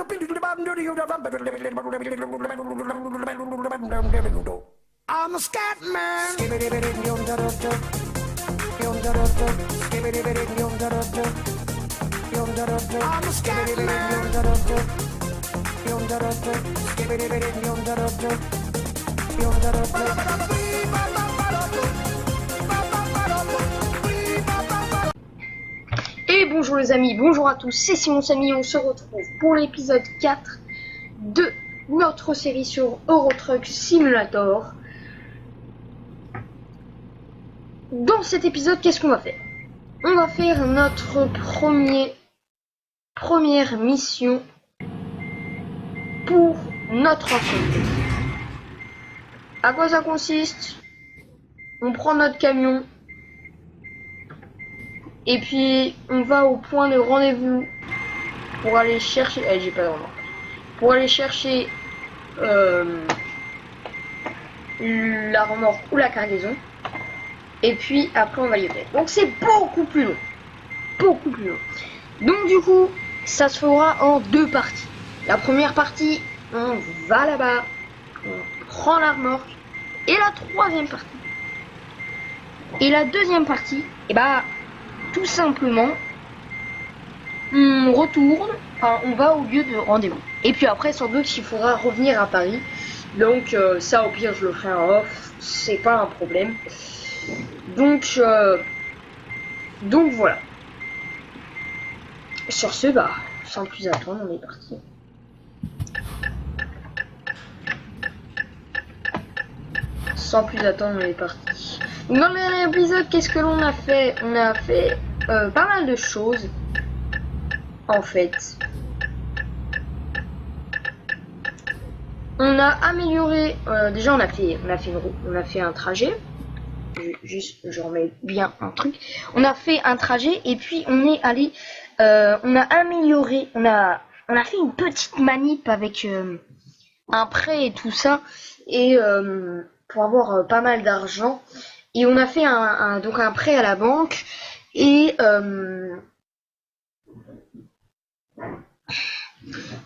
I'm a scat man. I'm a scat Et bonjour les amis, bonjour à tous, c'est Simon Samy, on se retrouve pour l'épisode 4 de notre série sur Euro Truck Simulator. Dans cet épisode, qu'est-ce qu'on va faire? On va faire notre première mission pour notre entreprise. À quoi ça consiste? On prend notre camion et puis on va au point de rendez-vous pour aller chercher. J'ai pas de remorque. Pour aller chercher la remorque ou la cargaison. Et puis après on va y aller. Donc c'est beaucoup plus long. Beaucoup plus long. Donc du coup, ça se fera en deux parties. La première partie, on va là-bas, on prend la remorque. Et la troisième partie. Et la deuxième partie, et bah tout simplement, on retourne, enfin on va au lieu de rendez-vous. Et puis après sans doute il faudra revenir à Paris. Donc ça au pire je le ferai en off, c'est pas un problème. Donc voilà. Sur ce, bah sans plus attendre, on est parti. Sans plus attendre, on est parti. Dans le dernier épisode, qu'est-ce que l'on a fait? On a fait pas mal de choses. En fait, on a amélioré. Déjà, on a fait un trajet. Je remets bien un truc. On a fait un trajet et puis on est allé. On a amélioré. On a fait une petite manip avec un prêt et tout ça et pour avoir pas mal d'argent. Et on a fait donc un prêt à la banque et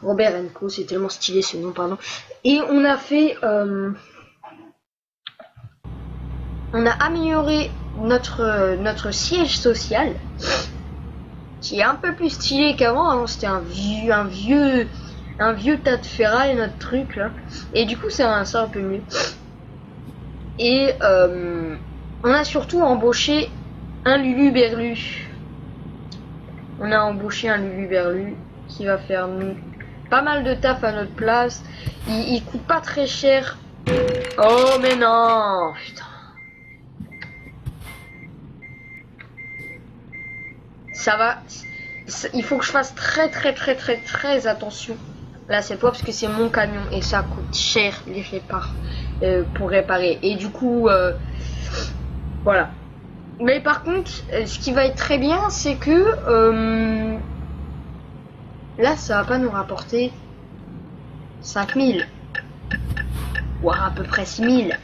Robert & Co, c'est tellement stylé ce nom, pardon. Et on a fait on a amélioré notre siège social qui est un peu plus stylé qu'avant. Avant c'était un vieux tas de ferraille notre truc là. Et du coup c'est un peu mieux. Et on a surtout embauché un Luluberlu. On a embauché un Luluberlu qui va faire pas mal de taf à notre place. Il coûte pas très cher. Oh mais non, putain. Ça va. Il faut que je fasse très attention là cette fois parce que c'est mon camion et ça coûte cher les répars pour réparer. Et du coup voilà. Mais par contre, ce qui va être très bien, c'est que là, ça va pas nous rapporter 5000, voire à peu près 6000.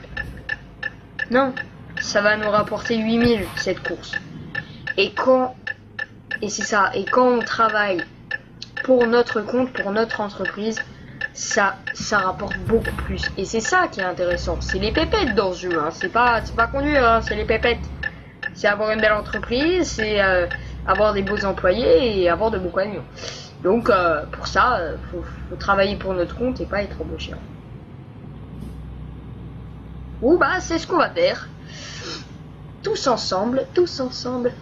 Non, ça va nous rapporter 8000 cette course. Et c'est ça. Et quand on travaille pour notre compte, pour notre entreprise, ça rapporte beaucoup plus. Et c'est ça qui est intéressant. C'est les pépettes dans ce jeu. Hein. C'est pas conduire, hein, c'est les pépettes. C'est avoir une belle entreprise, c'est avoir des beaux employés et avoir de beaux camions. Donc pour ça, faut travailler pour notre compte et pas être embauché. Ou bah c'est ce qu'on va faire. Tous ensemble,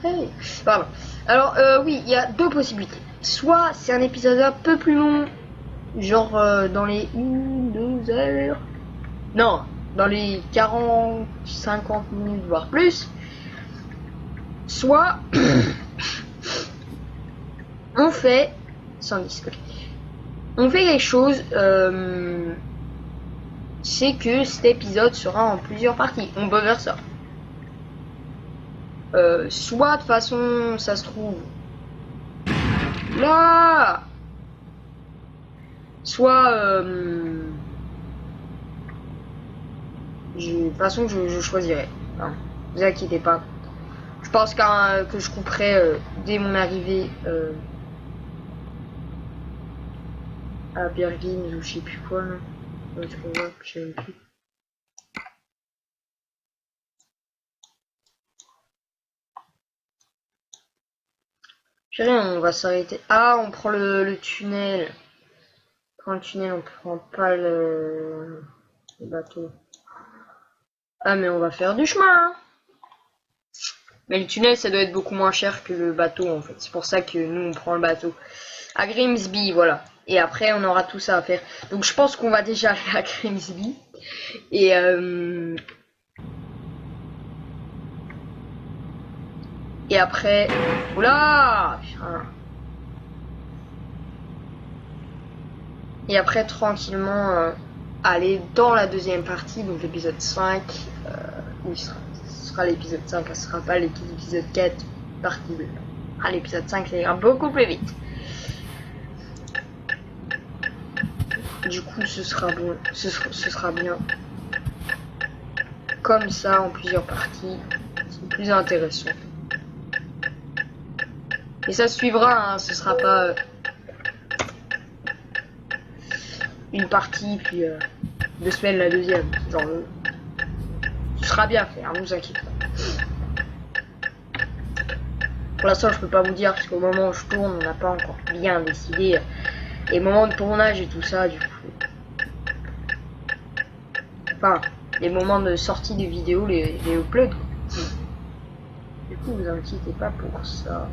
hey. Pardon. Alors oui, il y a deux possibilités. Soit c'est un épisode un peu plus long, genre dans les 1-2 heures. Non, dans les 40-50 minutes voire plus. Soit on fait sans disque. Okay. On fait quelque chose. C'est que cet épisode sera en plusieurs parties. On peut faire ça. Soit de toute façon, ça se trouve là. Soit de toute façon, je choisirai. Hein, vous inquiétez pas. Je pense que je couperai dès mon arrivée à Bergin ou je sais plus quoi là. Est-ce qu'on voit, je sais même plus. Chérie, on va s'arrêter. Ah, on prend le tunnel. On prend le tunnel, on prend pas le bateau. Ah, mais on va faire du chemin, hein. Mais le tunnel, ça doit être beaucoup moins cher que le bateau, en fait. C'est pour ça que nous, on prend le bateau. À Grimsby, voilà. Et après, on aura tout ça à faire. Donc, je pense qu'on va déjà aller à Grimsby. Et après... Oula, putain. Et après, tranquillement, aller dans la deuxième partie, donc l'épisode 5. Oui, ce sera l'épisode 5, ce sera pas l'épisode 4, partie 2. Ah, l'épisode 5, ça ira beaucoup plus vite. Du coup, ce sera bon, ce sera bien. Comme ça, en plusieurs parties, c'est plus intéressant. Et ça suivra, hein, ce sera pas une partie, puis 2 semaines la deuxième. Genre, ce sera bien fait, hein, ne vous inquiétez pas. Pour l'instant, je peux pas vous dire, parce qu'au moment où je tourne, on n'a pas encore bien décidé les moments de tournage et tout ça, du coup. Enfin, les moments de sortie des vidéos, les uploads. Du coup, vous inquiétez pas pour ça.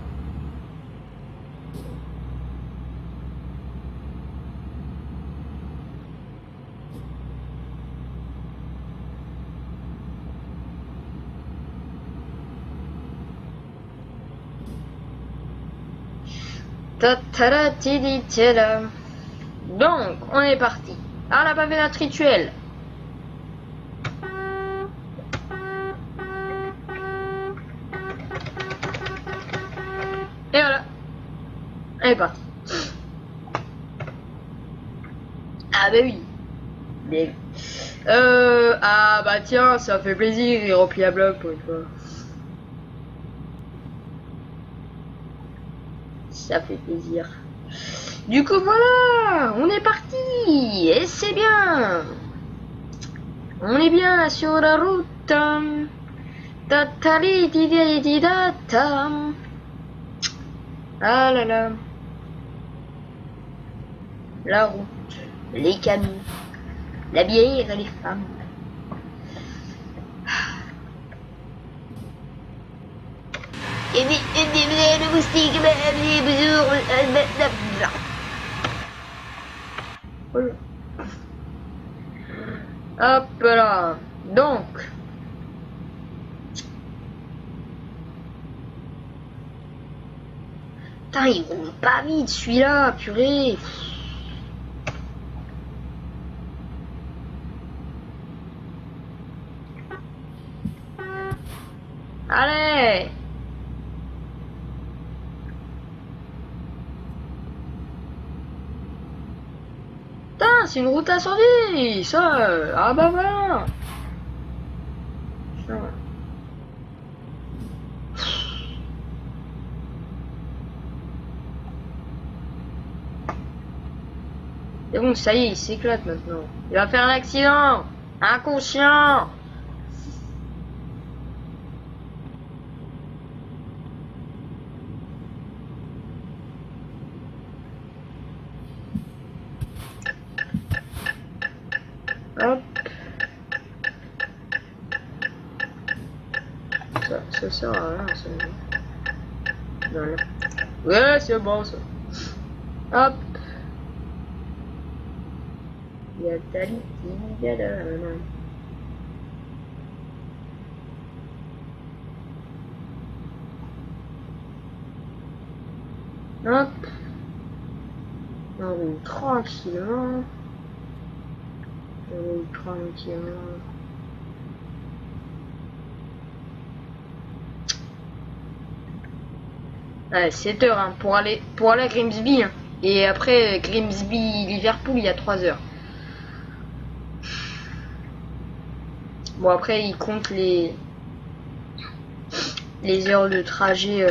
Donc, on est parti. Ah, on n'a pas fait notre rituel. Et voilà. On est parti. Ah bah oui. Mais... ah bah tiens, ça fait plaisir, il remplit la bloc pour une fois. Ça fait plaisir. Du coup voilà, on est parti. Et c'est bien. On est bien là sur la route. Ah là là. La route, les camions, la bière et les femmes. Le moustique, hop là. Donc. Putain, il roule pas vite celui-là, purée. Allez. Putain, c'est une route incendie, ça. Ah bah voilà. Putain. C'est bon, ça y est, il s'éclate maintenant. Il va faire un accident. Inconscient. Hop. Ça sert à rien, ça. Voilà. Ouais, c'est bon, ça. Hop. Hop. On roule tranquillement. On roule tranquillement. Ouais, 7 heures hein, pour aller à Grimsby. Hein. Et après Grimsby, Liverpool, il y a 3 heures. Bon après il compte les heures de trajet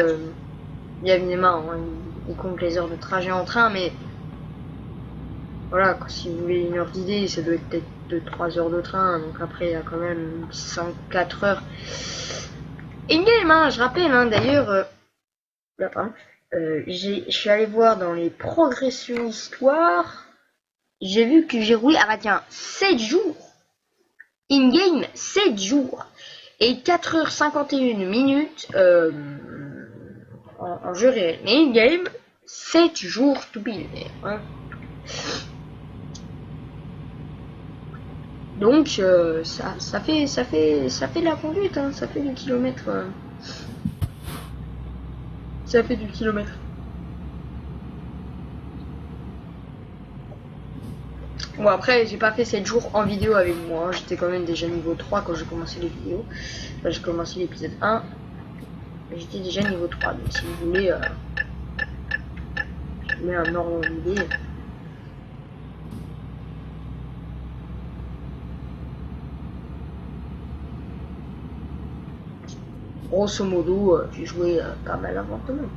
bien évidemment hein, il compte les heures de trajet en train mais Voilà, si vous voulez une heure d'idée, ça doit être peut-être de 3 heures de train, donc après il y a quand même 4 heures. In-game, hein, je rappelle, hein, d'ailleurs, là, pardon, je suis allé voir dans les progressions histoire, j'ai vu que j'ai roulé, ah bah tiens, 7 jours, in-game, 7 jours, et 4h51 minutes en jeu réel, mais in-game, 7 jours to build, hein. Donc ça fait de la conduite, hein, ça fait du kilomètre. Ça fait du kilomètre. Bon après j'ai pas fait 7 jours en vidéo avec moi, hein. J'étais quand même déjà niveau 3 quand j'ai commencé les vidéos. Enfin, j'ai commencé l'épisode 1. J'étais déjà niveau 3, donc si vous voulez je mets un ordre d'idée. Grosso modo, j'ai joué pas mal avant tout le monde.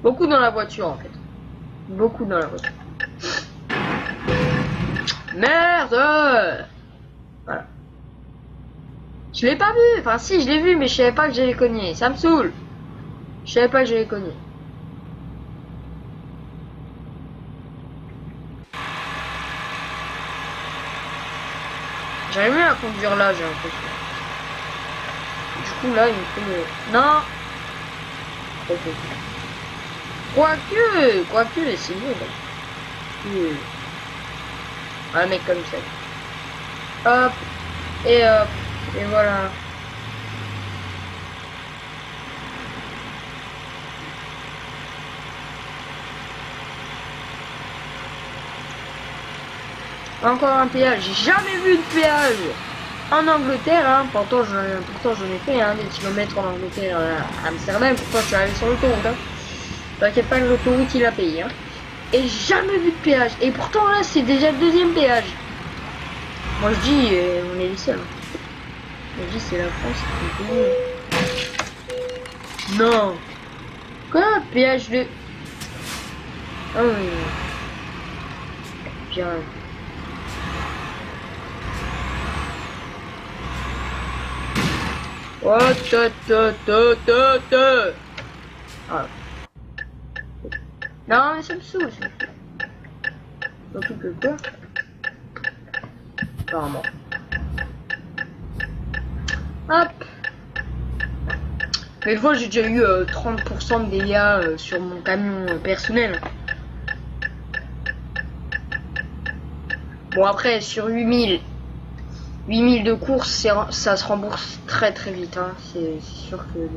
Beaucoup dans la voiture en fait. Beaucoup dans la voiture. Merde! Voilà. Je l'ai pas vu. Enfin si, je l'ai vu, mais je savais pas que j'allais cogner. Ça me saoule. Je savais pas que j'allais cogner. J'arrive mieux à conduire là, j'ai l'impression. Du coup là, il me faut le... Non. Ok. Quoique, c'est mieux là. Un mec comme ça. Hop. Et voilà. Encore un péage. J'ai jamais vu de péage en Angleterre, hein. Pourtant j'en ai fait hein, des kilomètres en Angleterre, à Amsterdam. Pourtant je suis allé sur l'autoroute. Hein. T'inquiète pas, l'autoroute il a payé. Hein. Et jamais vu de péage. Et pourtant là c'est déjà le deuxième péage. Moi je dis on est les seuls. Moi je dis c'est la France. Non. Quoi? Péage de... Ah oui. Bien. Oh, ah. Non, mais ça me saoule. Surtout que quoi? Apparemment. Hop. Mais une fois, j'ai déjà eu 30% de dégâts sur mon camion personnel. Bon, après, sur 8000 de course, ça se rembourse très très vite. Hein. C'est sûr que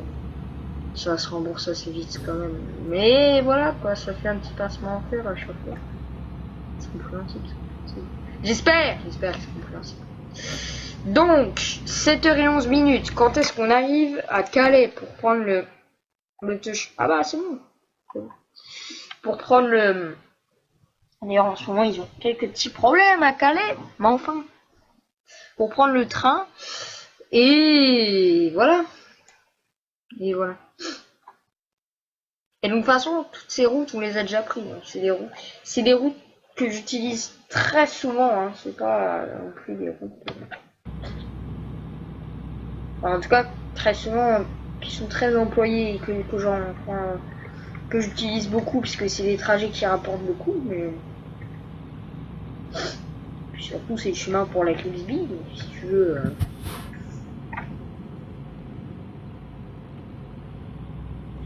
ça se rembourse assez vite quand même. Mais voilà, quoi, ça fait un petit passement en fer à chaque fois. C'est compréhensible. J'espère que c'est compréhensible. Donc, 7h11 minutes. Quand est-ce qu'on arrive à Calais pour prendre le touch? Ah bah, c'est bon. Pour prendre le... D'ailleurs, en ce moment, ils ont quelques petits problèmes à Calais. Mais enfin, pour prendre le train. Et voilà. Et voilà. Et donc, de toute façon, toutes ces routes, on les a déjà pris. Hein. C'est des routes que j'utilise très souvent. Hein. C'est pas non plus des routes... Enfin, en tout cas, très souvent, qui sont très employés et que j'utilise beaucoup, puisque c'est des trajets qui rapportent beaucoup, mais... Puis surtout, c'est le chemin pour la Clipsby, donc si tu veux...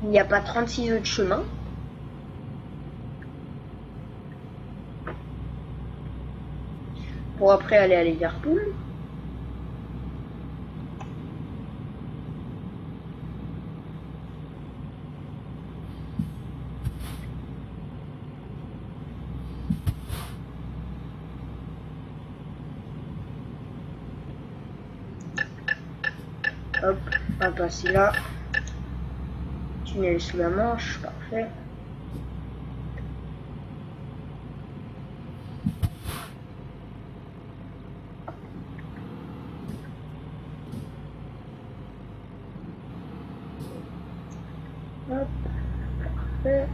Il n'y a pas 36 autres chemins. Pour après aller à Liverpool. Hop, on va passer là. Tunnel sous la Manche, parfait. Hop, parfait.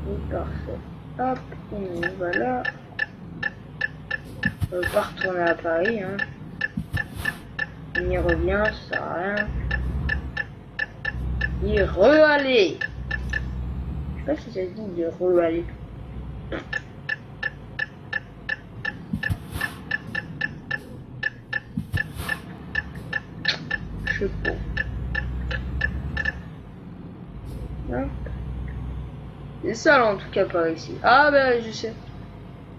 Et parfait. Hop, et voilà. On va pas retourner à Paris, hein. On y revient, ça sert à rien. Et re-aller. Je sais pas si ça se dit de re-aller. Je sais pas. Hein? C'est ça là, en tout cas par ici. Ah ben je sais.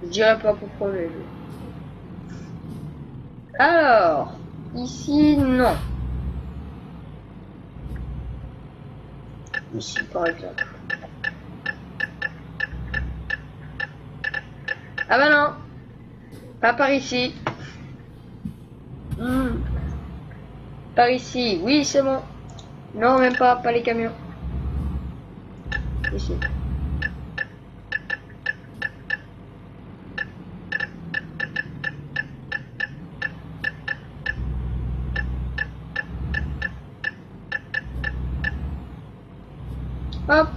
Je dirais pas pourquoi mais alors, ici non. Ici par exemple. Ah bah non. Pas par ici. Par ici. Oui c'est bon. Non même pas, pas les camions. Ici. Hop.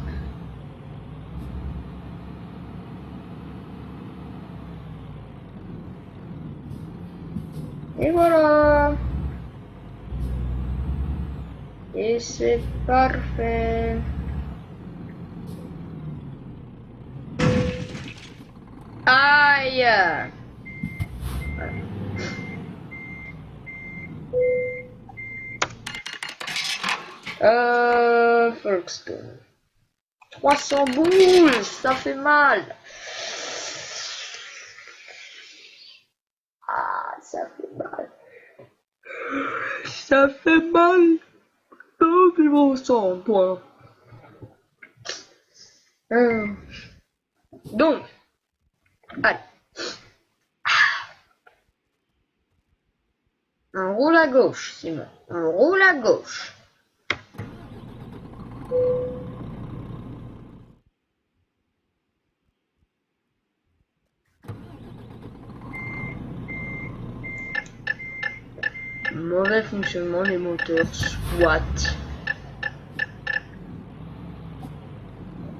Et voilà. Et c'est parfait. Aïe. Folkestone. 300 boules, ça fait mal. Ah, ça fait mal. Ça fait mal. Oh, mais bon sang, toi. Donc, allez. On roule à gauche, Simon. On roule à gauche. Mauvais fonctionnement des moteurs, soit.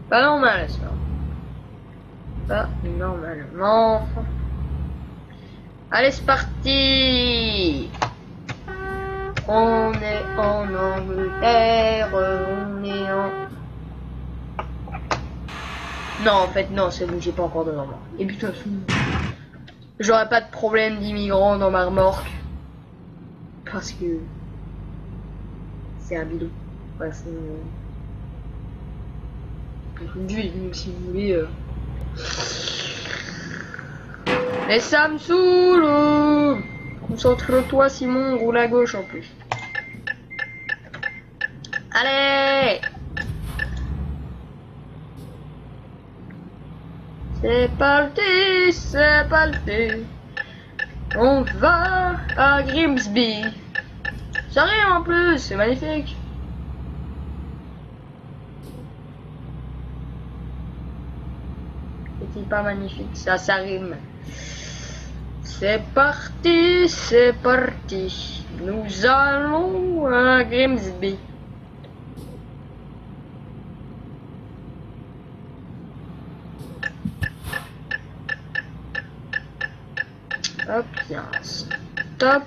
Pas normal ça. Pas normalement. Allez, c'est parti. On est en Angleterre, on est en... Non, en fait, non, c'est bon, j'ai pas encore de normal. Et puis, de toute façon, j'aurai pas de problème d'immigrants dans ma remorque. Parce que... c'est un bidon. Enfin, c'est... donc si vous voulez... Mais ça me saoule. Concentre-toi, Simon, roule à gauche en plus. Allez. C'est parti, c'est parti. On va à Grimsby. Ça rime en plus, c'est magnifique. C'est pas magnifique, ça rime. C'est parti, c'est parti. Nous allons à Grimsby. Hop, bien, stop.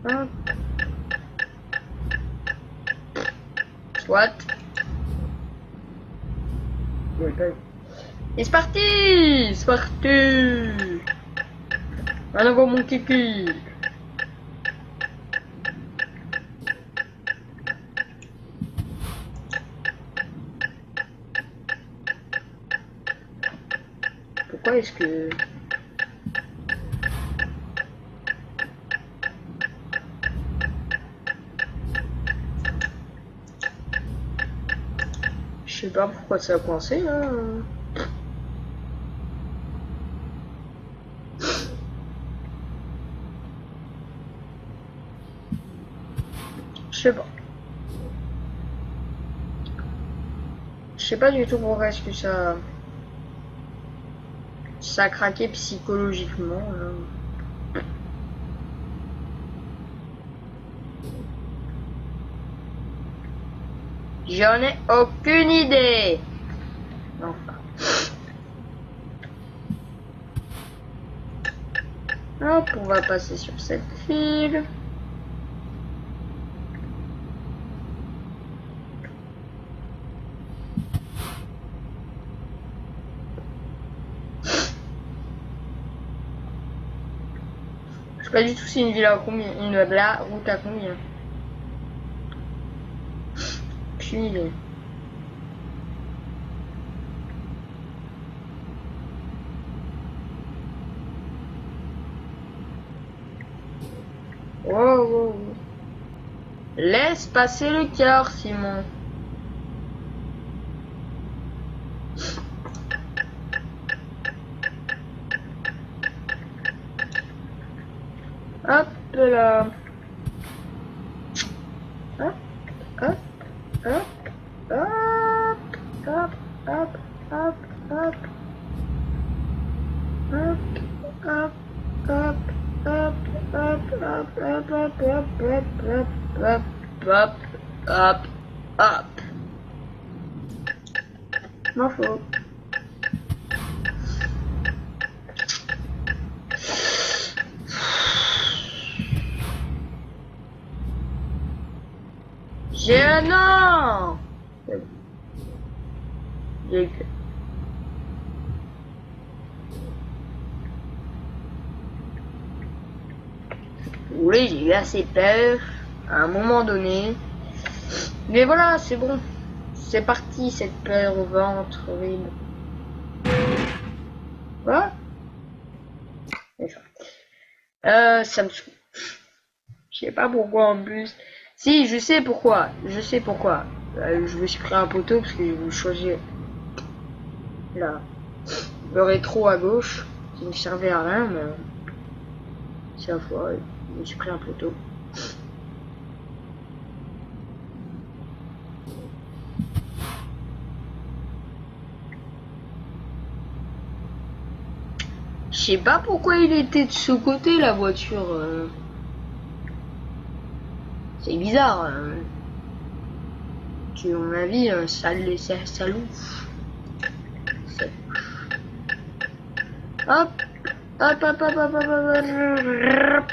Hop. Soit. Et c'est parti! C'est parti! En avant mon kiki! Pourquoi est-ce que... Je sais pas pourquoi ça a coincé là. Je sais pas. Je sais pas du tout pourquoi est-ce que ça a craqué psychologiquement là. J'en ai aucune idée. Enfin. Hop, on va passer sur cette file. Je sais pas du tout si une ville à combien, la route à combien. Aucune idée. Oh, oh, oh. Laisse passer le cœur, Simon. Hop là. Hop, hop, hop, hop, hop, hop, hop, hop. Hop, hop, hop, hop, hop, hop, hop, hop, hop, hop, hop, hop, hop. M'en faut. J'ai un an. J'ai que. Oui, j'ai eu assez peur à un moment donné. Mais voilà, c'est bon. C'est parti, cette peur au ventre horrible. Quoi? Ça me saoule. Je sais pas pourquoi en plus. Si, je sais pourquoi. Je sais pourquoi. Je me suis pris un poteau parce que je voulais choisir là le rétro à gauche qui ne servait à rien, mais c'est la fois. Je me suis pris un poteau. Je sais pas pourquoi il était de ce côté la voiture. C'est bizarre. À mon avis, ça louche. Hop, hop, hop, hop, hop, hop, hop.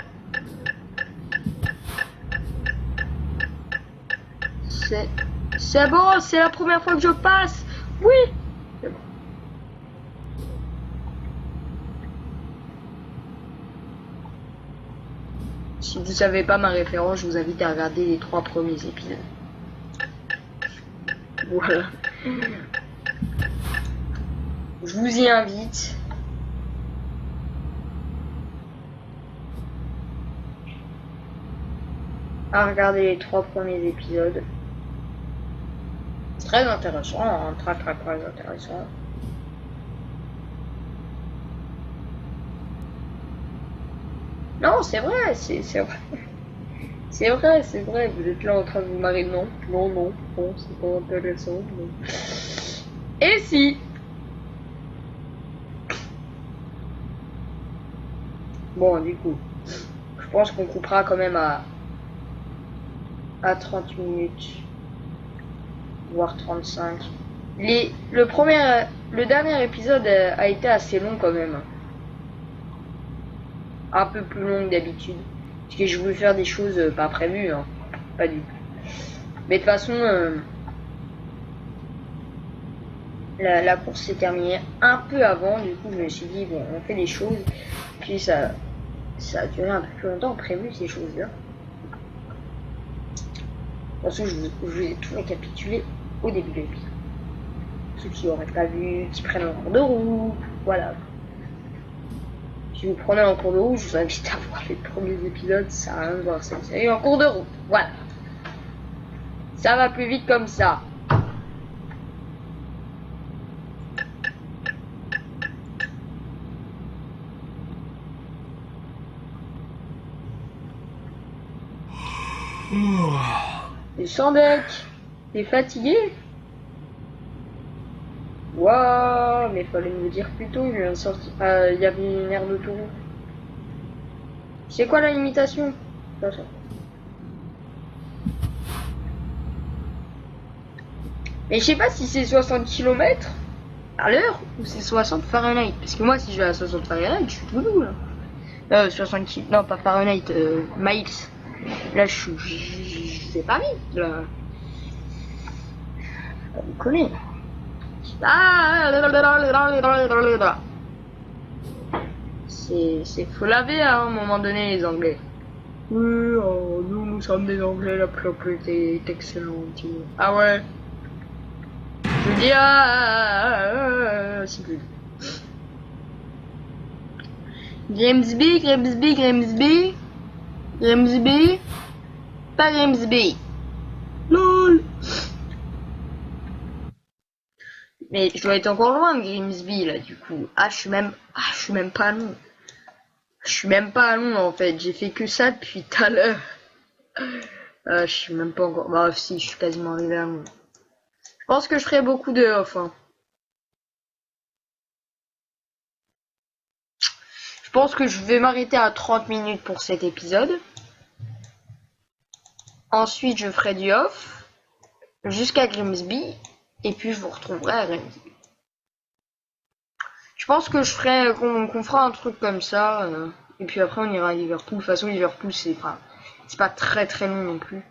C'est bon, c'est la première fois que je passe. Oui. C'est bon. Si vous savez pas ma référence, je vous invite à regarder les 3 premiers épisodes. Voilà. Je vous y invite. À regarder les 3 premiers épisodes. Très intéressant, hein, très intéressant. Non, c'est vrai, c'est vrai. C'est vrai, vous êtes là en train de vous marrer. Non, c'est pas intéressant. Non. Et si? Bon, du coup, je pense qu'on coupera quand même à 30 minutes, voire 35. Le dernier épisode a été assez long quand même. Un peu plus long que d'habitude. Parce que je voulais faire des choses pas prévues, hein. Pas du tout. Mais de toute façon, la course s'est terminée un peu avant. Du coup, je me suis dit, bon, on fait des choses. Puis ça a duré un peu plus longtemps que prévu, ces choses-là. De toute façon, je vous ai tout récapitulé au début de l'épisode. Ceux qui n'auraient pas vu, qui prennent en cours de route, voilà. Si vous prenez en cours de route, je vous invite à voir les premiers épisodes, ça n'a rien à voir cette série en cours de route, voilà. Ça va plus vite comme ça. Et sans deck, t'es fatigué? Waouh, mais fallait me le dire plus tôt, je viens de sortir. Il y avait une aire d'autoroute. C'est quoi la limitation? Mais je sais pas si c'est 60 km à l'heure ou c'est 60 Fahrenheit. Parce que moi, si je vais à 60 Fahrenheit, je suis tout doux là. 60 km, non pas Fahrenheit, miles. Là, c'est pas vite là. Vous connaissez. C'est faut laver à un moment donné les Anglais. Oui, oh, nous sommes des Anglais, la propriété est excellente. Ah ouais. Je dis c'est plus. Grimsby, pas Grimsby. LOL. Mais je dois être encore loin de Grimsby là du coup. Je suis même pas long. Je suis même pas à Londres en fait. J'ai fait que ça depuis tout à l'heure. Je suis même pas encore. Bah si, je suis quasiment arrivé à Londres. Je pense que je ferai beaucoup de off. Hein. Je pense que je vais m'arrêter à 30 minutes pour cet épisode. Ensuite, je ferai du off jusqu'à Grimsby. Et puis, je vous retrouverai à Grimsby. Je pense que je ferai qu'on fera un truc comme ça. Et puis après, on ira à Liverpool. De toute façon, Liverpool, c'est pas très très long non plus.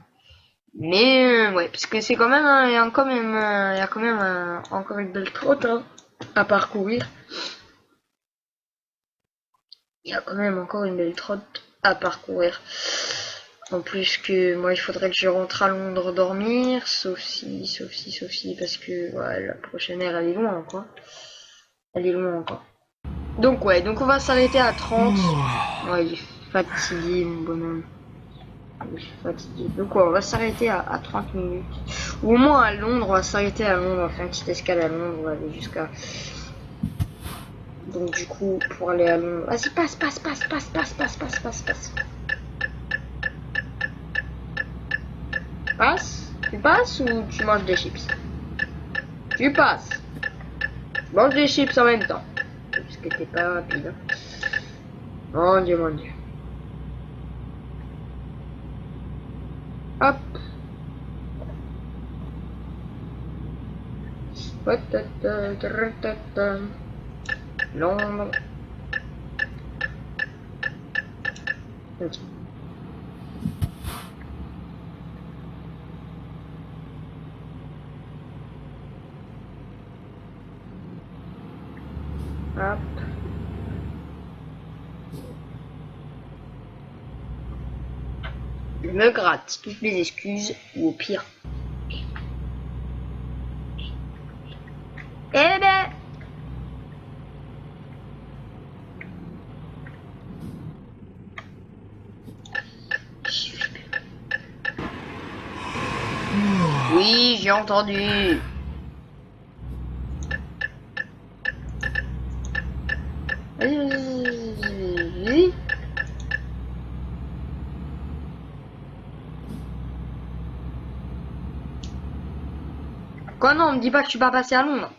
Mais ouais, parce que c'est quand même, il y a quand même encore une belle trotte à parcourir. Il y a quand même encore une belle trotte à parcourir. En plus que moi, il faudrait que je rentre à Londres dormir, sauf si, parce que ouais, la prochaine heure, elle est loin quoi. Elle est loin encore. Donc ouais, donc on va s'arrêter à 30. Ouais, il est fatigué mon bonhomme. Je suis fatigué. Donc ouais, on va s'arrêter à 30 minutes. Ou au moins à Londres, on va s'arrêter à Londres, on va faire une petite escale à Londres, on va aller jusqu'à... Donc du coup, pour aller à Londres... Vas-y, passe. Passe? Tu passes ou tu manges des chips? Tu passes. Tu manges des chips en même temps. Parce que t'es pas rapide. Hein. Mon dieu. Hop. Londres. Okay. Hop. Je me gratte toutes mes excuses, ou au pire. Eh ben. Oui, j'ai entendu. Vas-y. Quoi non, me dis pas que je suis pas passé à Londres.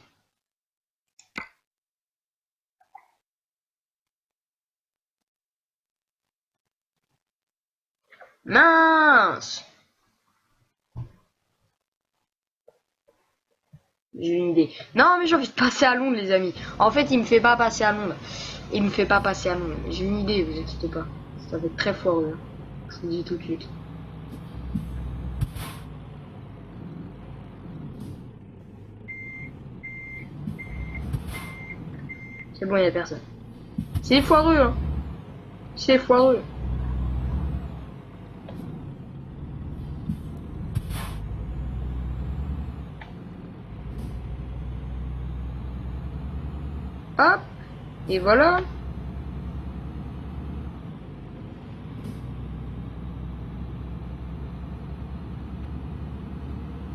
Mince. J'ai une idée. Non mais j'ai envie de passer à Londres les amis. En fait il me fait pas passer à Londres. J'ai une idée, vous inquiétez pas. Ça va être très foireux. Hein. Je vous dis tout de suite. C'est bon, il y a personne. C'est foireux hein. C'est foireux. Hop. Et voilà.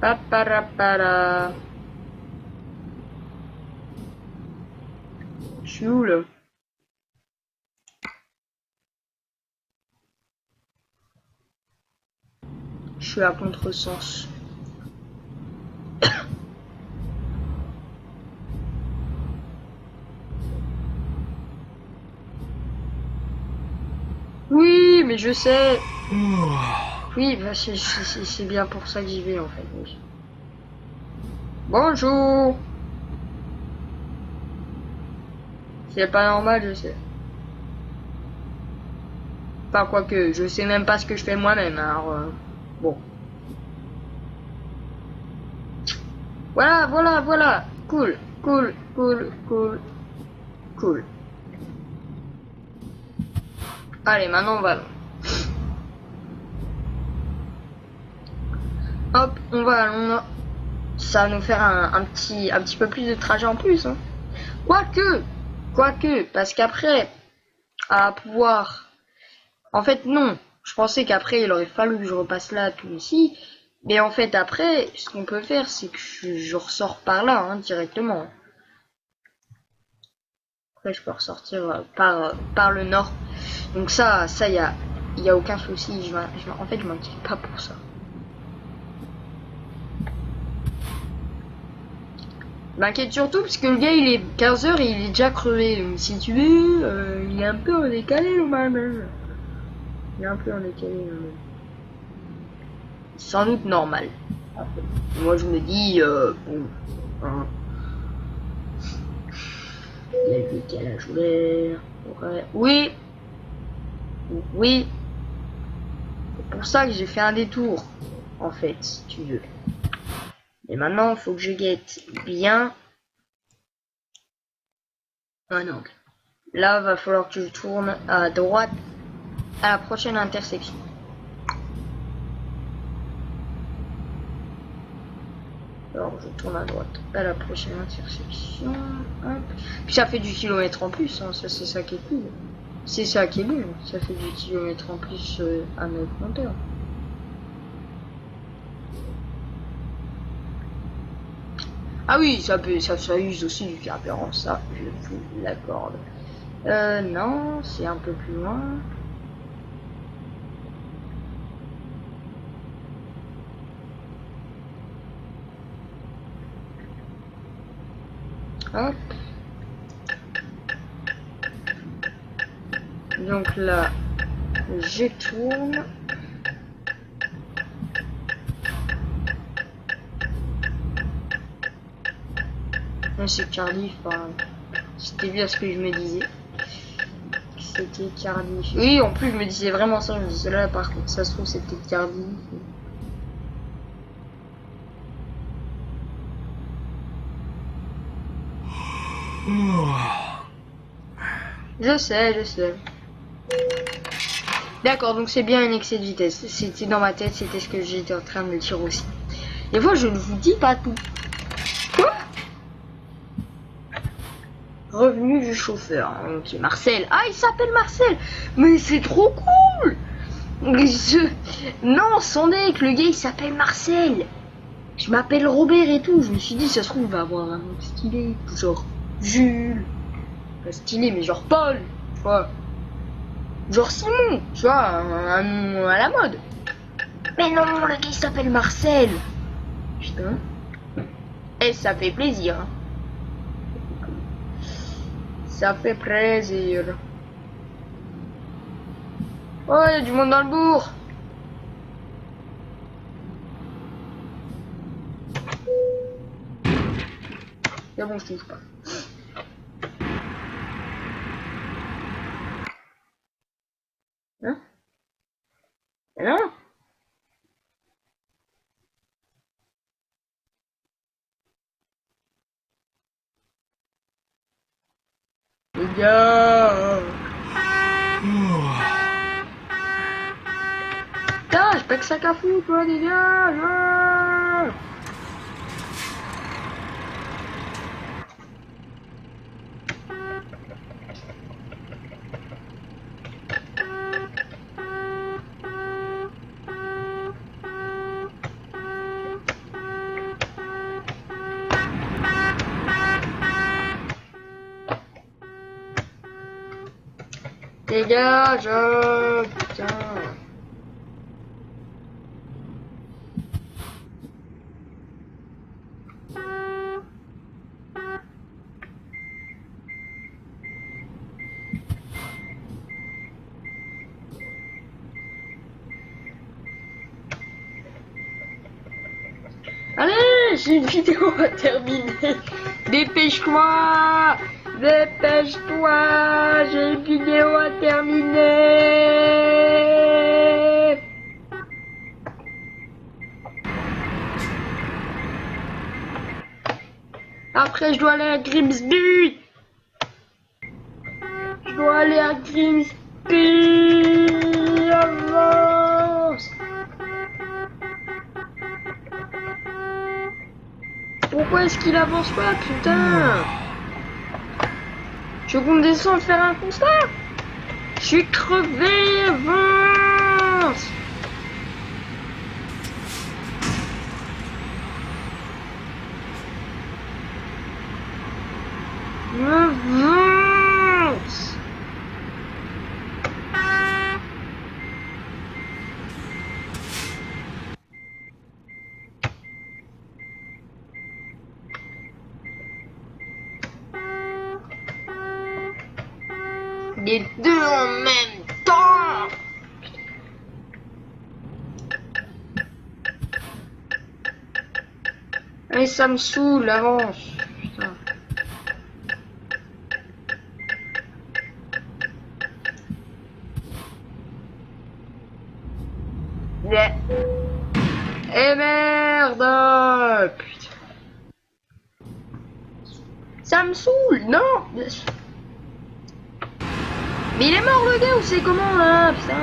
Paparapara. Je suis où là? Je suis à contresens. Oui, mais je sais. Oui, bah c'est bien pour ça que j'y vais en fait. Oui. Bonjour. C'est pas normal, je sais. Enfin, quoique, je sais même pas ce que je fais moi-même, alors... bon. Voilà, voilà, voilà. Cool, cool, cool, cool, cool. Allez, maintenant on va... Hop, on va à Londres. Ça va nous faire un petit peu plus de trajet en plus. Hein. Quoique, parce qu'après, à pouvoir... En fait, non. Je pensais qu'après, il aurait fallu que je repasse là, tout ici. Mais en fait, après, ce qu'on peut faire, c'est que je ressors par là, hein, directement. Après, je peux ressortir par le nord. Donc ça, y a aucun souci. En fait, je m'inquiète pas pour ça. Je m'inquiète surtout parce que le gars, il est 15h et il est déjà crevé. Donc, si tu veux, il est un peu en décalé, le même. Il est un peu en décalé, sans doute normal. En fait. Moi, je me dis, bon, hein, il y a le décalage horaire. Ouais. Oui. Oui. C'est pour ça que j'ai fait un détour, en fait, si tu veux. Et maintenant, il faut que je guette bien un angle. Là, va falloir que je tourne à droite à la prochaine intersection. Alors, je tourne à droite à la prochaine intersection. Hop. Puis ça fait du kilomètre en plus, hein. Ça, c'est ça qui est cool. C'est ça qui est bon. Ça fait du kilomètre en plus à notre compteur. Ah oui, ça use aussi du carburant, ça, je vous l'accorde. Non, c'est un peu plus loin. Hop. Donc là, je tourne. C'est Cardiff, c'était bien ce que je me disais. C'était Cardiff. Oui, en plus, je me disais vraiment ça. Je me disais là, par contre, ça se trouve, c'était Cardiff. Je sais. D'accord, donc c'est bien un excès de vitesse. C'était dans ma tête, c'était ce que j'étais en train de me dire aussi. Des fois, je ne vous dis pas tout. Quoi? Revenu du chauffeur. Ok, Marcel. Ah, il s'appelle Marcel. Mais c'est trop cool. Non, sans deck, le gars, il s'appelle Marcel. Je m'appelle Robert et tout. Je me suis dit, ça se trouve, il va avoir un nom stylé. Genre Jules. Pas stylé, mais genre Paul. Tu vois. Genre Simon. Tu vois, un nom à la mode. Mais non, le gars, il s'appelle Marcel. Putain. Et ça fait plaisir. Hein. Ça fait plaisir. Oh, il y a du monde dans le bourg. C'est bon, je touche pas. Hein? Non? Les gars! Putain, j'ai pas que ça qu'à foutre, toi, les gars! Dégage! Putain! Allez! j'ai une vidéo à terminer. Dépêche-toi. Dépêche-toi. J'ai une vidéo à terminer. Après, je dois aller à Grimsby. Je dois aller à Grimsby. Avance. Pourquoi est-ce qu'il avance pas, putain? Tu veux qu'on descende faire un constat? Je suis crevé, avance. Avance. Les deux en même temps. Et ça me saoule, avance. Putain. Yeah. Et merde. Putain. Ça me saoule, non. Mais il est mort le gars ou c'est comment là, putain?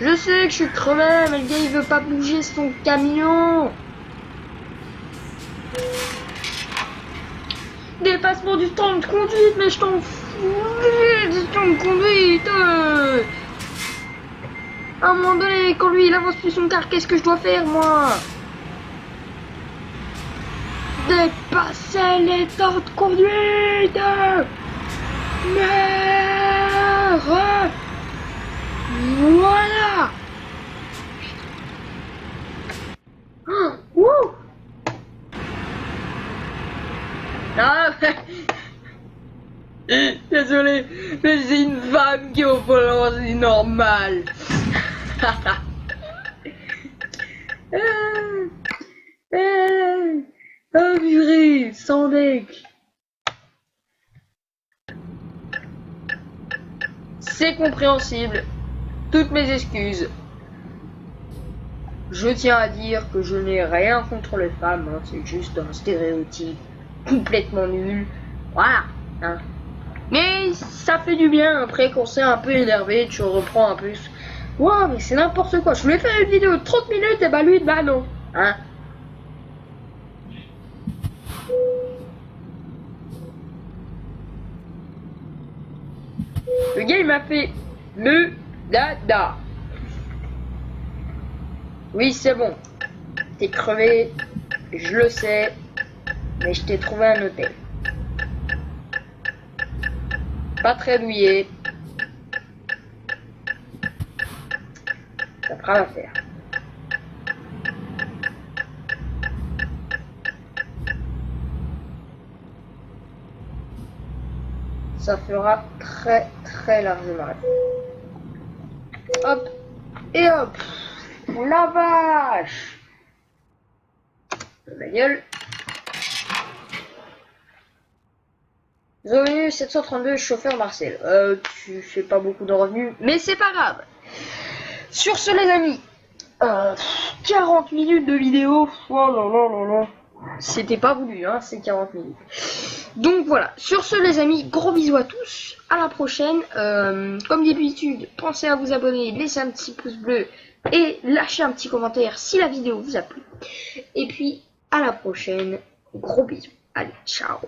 Je sais que je suis crevé, mais le gars il veut pas bouger son camion. Dépassement du temps de conduite, mais je t'en fous du temps de conduite. À un moment donné, quand lui il avance plus son car, qu'est-ce que je dois faire moi? Dépasser les temps de conduite. Merde. Voilà. Oh, wouh. Ah, désolé, mais c'est une femme qui est au volant, c'est normal. Oh purée, sans deck. C'est compréhensible. Toutes mes excuses. Je tiens à dire que je n'ai rien contre les femmes, hein, c'est juste un stéréotype complètement nul. Voilà. Hein. Mais ça fait du bien après quand c'est un peu énervé, tu reprends un peu. Wow, mais c'est n'importe quoi. Je voulais faire une vidéo de 30 minutes et bah lui, bah non. Hein. Le gars il m'a fait le dada. Oui, c'est bon. T'es crevé, je le sais, mais je t'ai trouvé un hôtel. Pas très douillet. Ça fera l'affaire. Ça fera très largement l'affaire. Hop, et hop. La vache. Ma gueule. Revenu 732, chauffeur Marcel. Tu fais pas beaucoup de revenus, mais c'est pas grave. Sur ce les amis, 40 minutes de vidéo. Oh là là là là. C'était pas voulu, hein, c'est 40 minutes. Donc voilà, sur ce les amis, gros bisous à tous. À la prochaine. Comme d'habitude, pensez à vous abonner, laissez un petit pouce bleu et lâchez un petit commentaire si la vidéo vous a plu. Et puis, à la prochaine. Gros bisous. Allez, ciao.